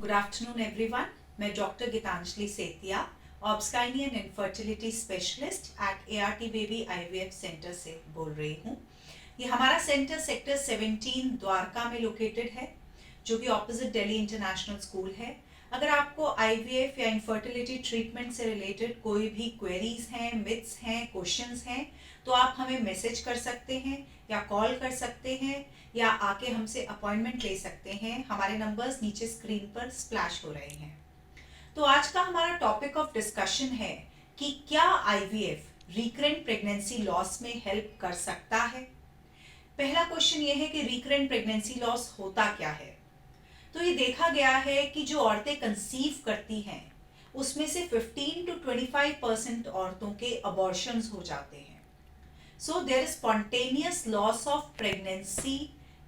Good afternoon everyone. मैं doctor Geetanjali Setia, obs gynae and infertility specialist at ART baby IVF centre से बोल रही हूँ। ये हमारा सेंटर सेक्टर 17 द्वारका में लोकेटेड है, जो कि ऑपोजिट दिल्ली इंटरनेशनल स्कूल है। अगर आपको आईवीएफ या इनफर्टिलिटी ट्रीटमेंट से रिलेटेड कोई भी क्वेरीज हैं, मिथ्स हैं, क्वेश्चंस हैं, तो आप हमें मैसेज कर सकते हैं या कॉल कर सकते हैं या आके हमसे अपॉइंटमेंट ले सकते हैं। हमारे नंबर्स नीचे स्क्रीन पर स्प्लैश हो रहे हैं। तो आज का हमारा टॉपिक ऑफ डिस्कशन है कि क्या आईवीएफ रिकरेंट प्रेगनेंसी लॉस में हेल्प कर सकता है। पहला क्वेश्चन ये है कि रिकरेंट प्रेगनेंसी लॉस होता क्या है। तो ये देखा गया है कि जो औरतें कंसीव करती हैं उसमें से 15 to 25% औरतों के अबॉर्शंस हो जाते हैं। So there is spontaneous loss of pregnancy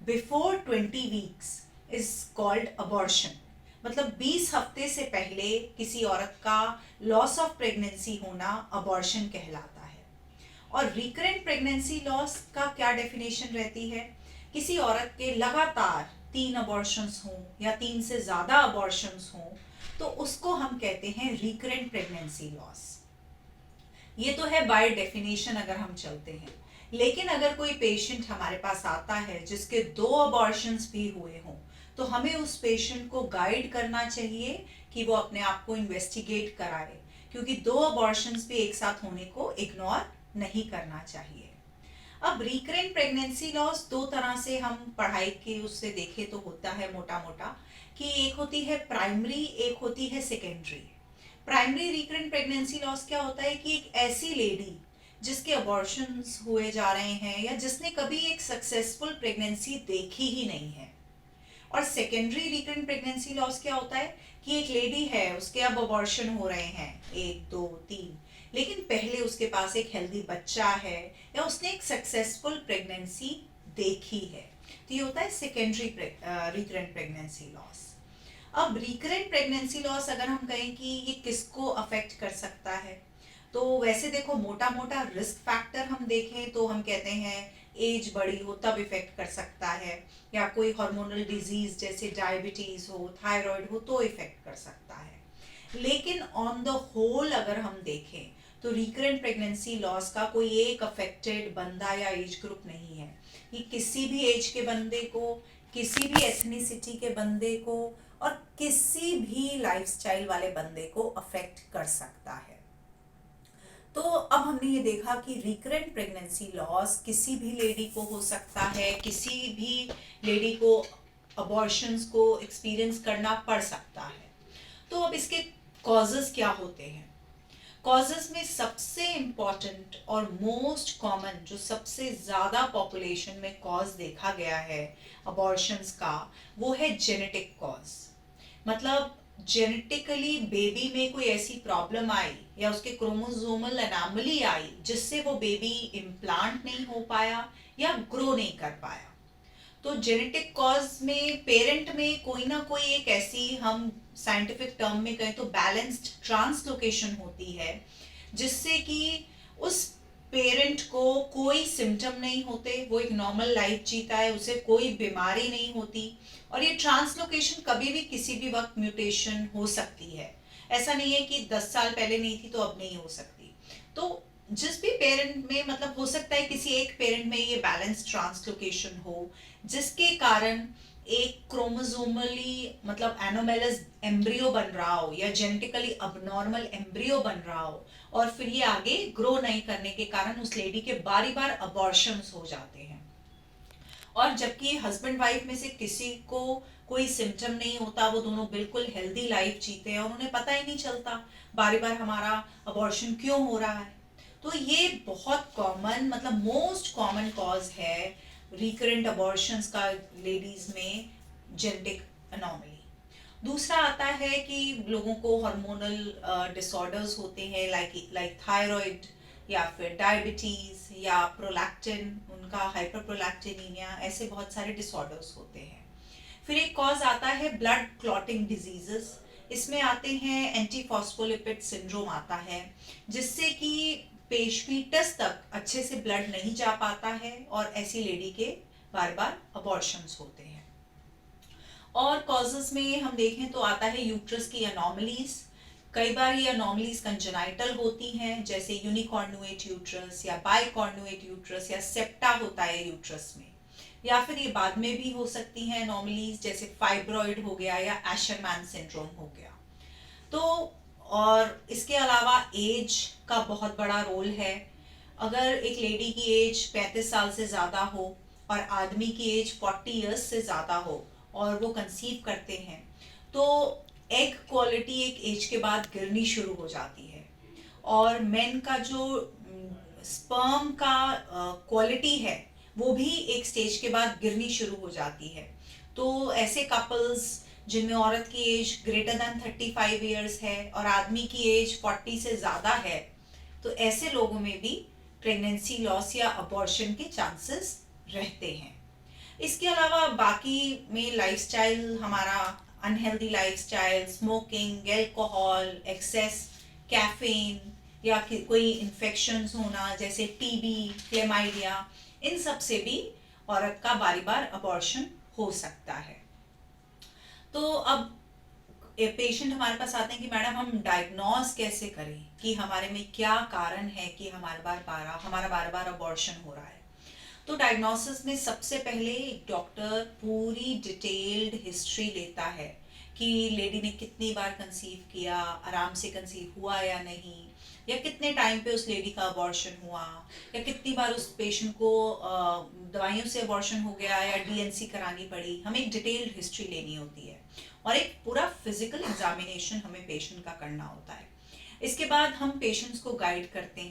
before 20 weeks is called abortion. मतलब 20 हफ्ते से पहले किसी औरत का लॉस ऑफ प्रेगनेंसी होना अबॉर्शन कहलाता है। और रिकरेंट प्रेगनेंसी लॉस का क्या डेफिनेशन रहती है? किसी औरत के लगातार 3 अबॉर्शंस हों या 3 से ज़्यादा अबॉर्शंस हों तो उसको हम कहते हैं रिकरेंट प्रेगनेंसी लॉस। ये तो है बाय डेफिनेशन अगर हम चलते हैं। लेकिन अगर कोई पेशेंट हमारे पास आता है जिसके 2 अबॉर्शंस भी हुए हों तो हमें उस पेशेंट को गाइड करना चाहिए कि वो अपने आप को इन्वेस्टिगेट कराए, क्योंकि 2 अबॉर्शंस भी एक साथ होने को इग्नोर नहीं करना चाहिए। अब रिकरेंट प्रेगनेंसी लॉस दो तरह से हम पढ़ाई के उससे देखें तो होता है मोटा मोटा कि एक होती है प्राइमरी, एक होती है secondary. Primary recurrent pregnancy loss क्या होता है कि एक ऐसी लेडी जिसके अबॉर्शंस हुए जा रहे हैं या जिसने कभी एक सक्सेसफुल प्रेगनेंसी देखी ही नहीं है। और सेकेंडरी रिकरेंट प्रेगनेंसी लॉस क्या होता है कि एक लेडी है, उसके अब अबॉर्शन हो रहे हैं 1 2 3, लेकिन पहले उसके पास एक हेल्दी बच्चा है या उसने एक सक्सेसफुल प्रेगनेंसी देखी है। तो ये होता है सेकेंडरी रिकरेंट प्रेगनेंसी लॉस। अब रिकरेंट प्रेगनेंसी लॉस अगर हम कहें कि ये किसको अफेक्ट कर सकता है, तो वैसे देखो मोटा मोटा रिस्क फैक्टर हम देखें तो हम कहते हैं एज बड़ी हो तब इफेक्ट कर सकता है, या कोई हार्मोनल डिजीज जैसे डायबिटीज हो, थायराइड हो तो इफेक्ट कर सकता है। लेकिन ऑन द होल अगर हम देखें तो रिकरेंट प्रेगनेंसी लॉस का कोई एक अफेक्टेड बंदा या एज ग्रुप नहीं है। ये किसी भी एज के बंदे को, किसी भी एथनिसिटी के बंदे को और किसी भी लाइफस्टाइल वाले बंदे को अफेक्ट कर सकता है। तो अब हमने ये देखा कि रिकरेंट प्रेगनेंसी लॉस किसी भी लेडी को हो सकता है, किसी भी लेडी को अबॉर्शंस को एक्सपीरियंस करना पड़ सकता है। तो अब इसके कॉजेस क्या होते हैं? कॉजेस में सबसे इम्पॉर्टेंट और मोस्ट कॉमन जो सबसे ज़्यादा पॉपुलेशन में कॉज देखा गया है अबॉर्शंस का, वो है जेनेटिक कॉज। मतलब जेनेटिकली बेबी में कोई ऐसी प्रॉब्लम आई या उसके क्रोमोसोमल एनॉमली आई जिससे वो बेबी इम्प्लांट नहीं हो पाया या ग्रो नहीं कर पाया। तो जेनेटिक कॉज में पेरेंट में कोई ना कोई एक ऐसी, हम साइंटिफिक टर्म में कहें तो बैलेंस्ड ट्रांसलोकेशन होती है, जिससे कि उस पेरेंट को कोई सिम्टम नहीं होते, वो एक नॉर्मल लाइफ जीता है, उसे कोई बीमारी नहीं होती। और ये ट्रांसलोकेशन कभी भी किसी भी वक्त म्यूटेशन हो सकती है। ऐसा नहीं है कि 10 साल पहले नहीं थी तो अब नहीं हो सकती। तो जिस भी पेरेंट में, मतलब हो सकता है किसी एक पेरेंट में ये बैलेंस ट्रांसलोकेशन हो जिसके कारण एक क्रोमोसोमली मतलब एनोमेलस एम्ब्रियो बन रहा हो या जेनेटिकली अबनॉर्मल एम्ब्रियो बन रहा हो, और फिर ये आगे ग्रो नहीं करने के कारण उस लेडी के बारी बार अबॉर्शंस हो जाते हैं। और जबकि हस्बैंड वाइफ में से किसी को कोई सिम्टम नहीं होता, वो दोनों बिल्कुल हेल्दी लाइफ जीते हैं और उन्हें पता ही नहीं चलता बारी बार हमारा अबॉर्शन क्यों हो रहा है। तो ये बहुत कॉमन, मतलब मोस्ट कॉमन कॉज है रिकरेंट अबॉर्शंस का लेडीज में, जेनेटिक अनोमली। दूसरा आता है कि लोगों को हार्मोनल डिसऑर्डर्स होते हैं, लाइक थायराइड या फिर डायबिटीज या प्रोलैक्टिन, उनका हाइपरप्रोलैक्टिनीमिया, ऐसे बहुत सारे डिसऑर्डर्स होते हैं। फिर एक कॉज आता है ब्लड क्लॉटिंग डिजीजेस। इसमें आते हैं एंटी फॉस्फोलिपिड सिंड्रोम आता है, जिससे कि पेशफीटस तक अच्छे से ब्लड नहीं जा पाता है और ऐसी लेडी के बार बार अबॉर्शंस होते हैं। और कॉजेज में हम देखें तो आता है यूट्रस की एनॉमलीज। कई बार ये एनॉमलीज कंजेनाइटल होती हैं, जैसे यूनिकॉर्नुएट यूट्रस या बाइकॉर्नुएट यूट्रस या सेप्टा होता है यूट्रस में। या फिर ये बाद में भी हो सकती हैं एनॉमलीज, जैसे फाइब्रॉइड हो गया या एशरमैन सिंड्रोम हो गया। तो और इसके अलावा एज का बहुत बड़ा रोल है। अगर एक लेडी की एज 35 साल से ज़्यादा हो और आदमी की एज 40 इयर्स से ज़्यादा हो और वो कंसीव करते हैं, तो एग क्वालिटी एक एज के बाद गिरनी शुरू हो जाती है। और मेन का जो स्पर्म का क्वालिटी है वो भी एक स्टेज के बाद गिरनी शुरू हो जाती है। तो ऐसे कपल्स जिनमें औरत की एज ग्रेटर देन 35 इयर्स है और आदमी की एज 40 से ज़्यादा है, तो ऐसे लोगों में भी प्रेगनेंसी लॉस या अबॉर्शन के चांसेस रहते हैं। इसके अलावा बाकी में लाइफस्टाइल, हमारा unhealthy lifestyle, smoking, alcohol, excess caffeine या कोई इन्फेक्शंस होना जैसे टीबी, क्लेमाइडिया, इन सब से भी औरत का बारी बार अबॉर्शन हो सकता है। तो अब पेशेंट हमारे पास आते हैं कि मैडम हम डायग्नोज कैसे करें कि हमारे में क्या कारण है कि हमारा बार बार अबॉर्शन हो रहा है। तो डायग्नोसिस में सबसे पहले डॉक्टर पूरी डिटेल्ड हिस्ट्री लेता है कि लेडी ने कितनी बार कंसीव किया, आराम से कंसीव हुआ या नहीं, या कितने टाइम पे उस लेडी का अबॉर्शन हुआ, या कितनी बार उस पेशेंट को दवाइयों से अबॉर्शन हो गया या डीएनसी करानी पड़ी। हमें एक डिटेल्ड हिस्ट्री लेनी होती है और एक पूरा फिजिकल एग्जामिनेशन हमें पेशेंट का करना होता है। इसके बाद हम पेशेंट्स को गाइड करते हैं